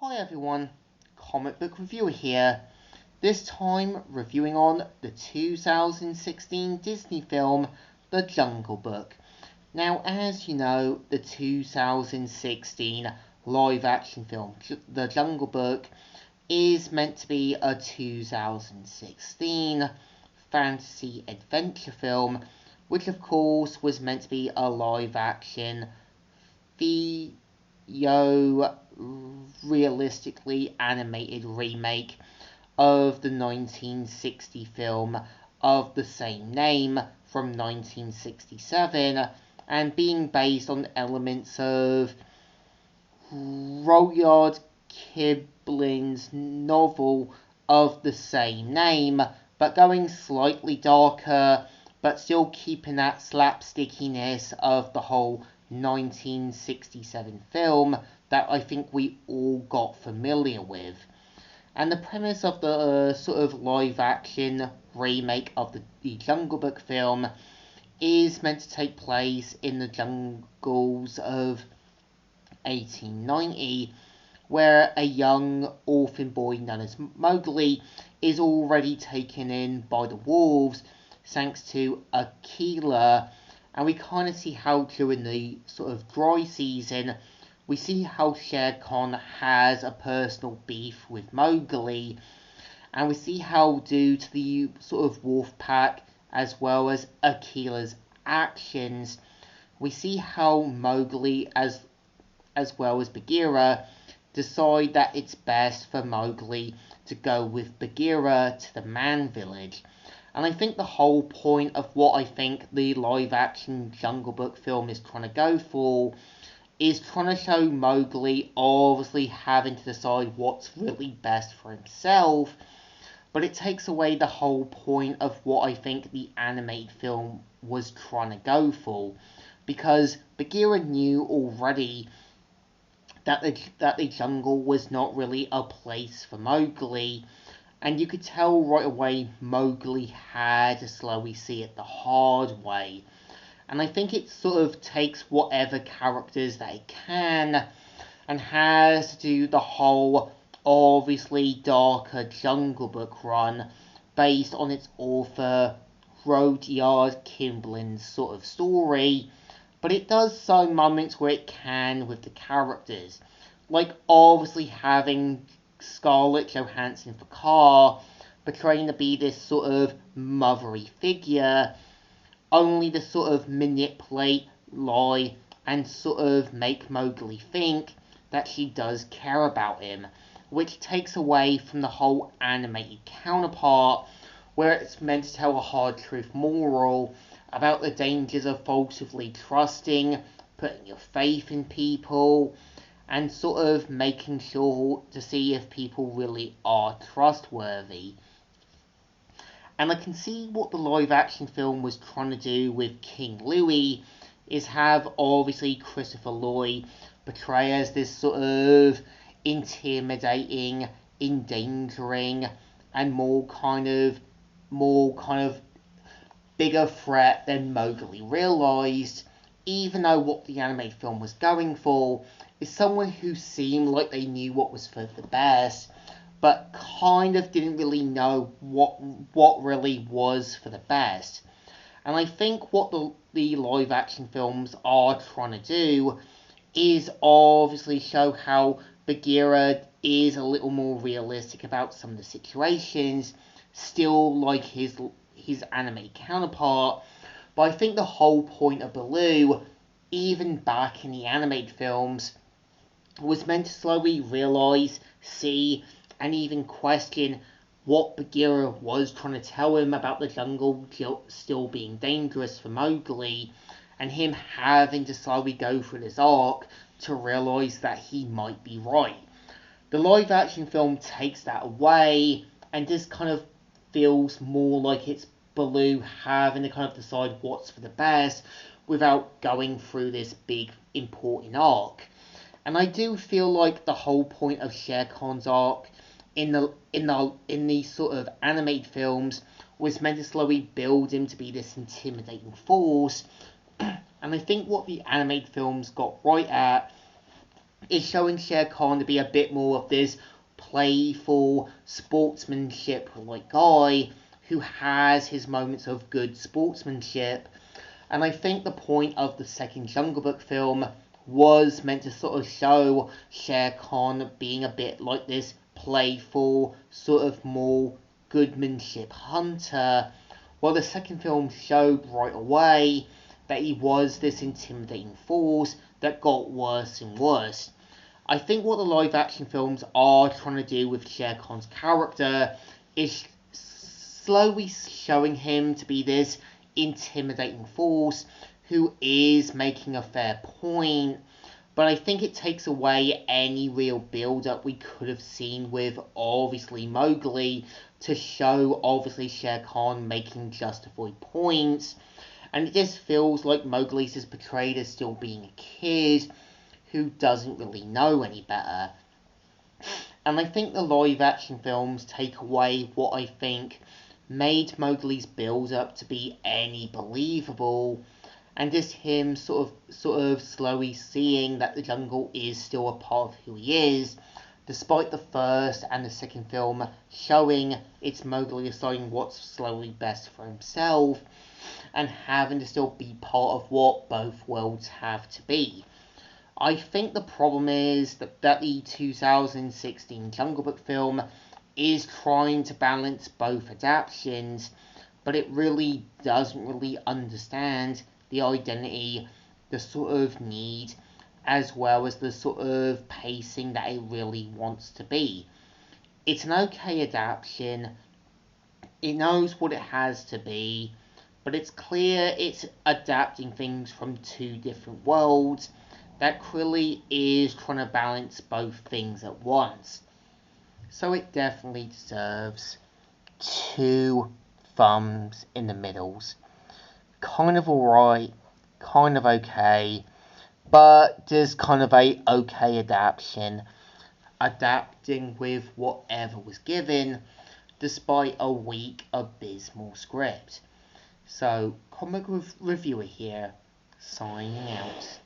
Hi everyone, Comic Book Reviewer here. This time reviewing on the 2016 Disney film, The Jungle Book. Now, as you know, the 2016 live action film, The Jungle Book, is meant to be a 2016 fantasy adventure film, which of course was meant to be a live action realistically animated remake of the 1960 film of the same name from 1967, and being based on elements of Rudyard Kipling's novel of the same name, but going slightly darker, but still keeping that slapstickiness of the whole 1967 film that I think we all got familiar with. And the premise of the sort of live action remake of the Jungle Book film is meant to take place in the jungles of 1890, where a young orphan boy known as Mowgli is already taken in by the wolves thanks to Akela. And we kind of see how during the sort of dry season, we see how Shere Khan has a personal beef with Mowgli. And we see how, due to the sort of wolf pack as well as Akela's actions, we see how Mowgli as well as Bagheera decide that it's best for Mowgli to go with Bagheera to the Man Village. And I think the whole point of what I think the live-action Jungle Book film is trying to go for is trying to show Mowgli obviously having to decide what's really best for himself, but it takes away the whole point of what I think the animated film was trying to go for, because Bagheera knew already that the jungle was not really a place for Mowgli. And you could tell right away Mowgli had to slowly see it the hard way. And I think it sort of takes whatever characters that it can and has to do the whole obviously darker Jungle Book run based on its author Rudyard Kipling's sort of story. But it does some moments where it can with the characters. Like obviously having Scarlett Johansson for Kaa, portraying to be this sort of mothery figure, only to sort of manipulate, lie, and sort of make Mowgli think that she does care about him, which takes away from the whole animated counterpart, where it's meant to tell a hard truth moral about the dangers of falsely trusting, putting your faith in people, and sort of making sure to see if people really are trustworthy. And I can see what the live-action film was trying to do with King Louie, is have obviously Christopher Lloyd portray as this sort of intimidating, endangering, and more kind of bigger threat than Mowgli realized, even though what the animated film was going for is someone who seemed like they knew what was for the best, but kind of didn't really know what really was for the best. And I think what the live action films are trying to do is obviously show how Bagheera is a little more realistic about some of the situations, still like his anime counterpart. But I think the whole point of Baloo, even back in the animated films, was meant to slowly realize, see, and even question what Bagheera was trying to tell him about the jungle still being dangerous for Mowgli, and him having to slowly go through this arc to realize that he might be right. The live action film takes that away and just kind of feels more like it's Baloo having to kind of decide what's for the best without going through this big important arc. And I do feel like the whole point of Shere Khan's arc in the sort of animated films was meant to slowly build him to be this intimidating force. And I think what the animated films got right at is showing Shere Khan to be a bit more of this playful, sportsmanship-like guy who has his moments of good sportsmanship. And I think the point of the second Jungle Book film was meant to sort of show Shere Khan being a bit like this playful, sort of more goodmanship hunter, while the second film showed right away that he was this intimidating force that got worse and worse. I think what the live action films are trying to do with Shere Khan's character is slowly showing him to be this intimidating force who is making a fair point, but I think it takes away any real build up we could have seen with obviously Mowgli to show obviously Shere Khan making justified points, and it just feels like Mowgli's is portrayed as still being a kid who doesn't really know any better. And I think the live action films take away what I think made Mowgli's build up to be any believable, and just him sort of slowly seeing that the jungle is still a part of who he is, despite the first and the second film showing it's Mowgli deciding what's slowly best for himself and having to still be part of what both worlds have to be. I think the problem is that the 2016 Jungle Book film is trying to balance both adaptations, but it really doesn't really understand the identity, the sort of need, as well as the sort of pacing that it really wants to be. It's an okay adaptation, it knows what it has to be, but it's clear it's adapting things from two different worlds that clearly is trying to balance both things at once. So it definitely deserves 2 thumbs in the middles. Kind of alright, kind of okay, but just kind of a okay adaptation, adapting with whatever was given, despite a weak, abysmal script. So, comic reviewer here, signing out.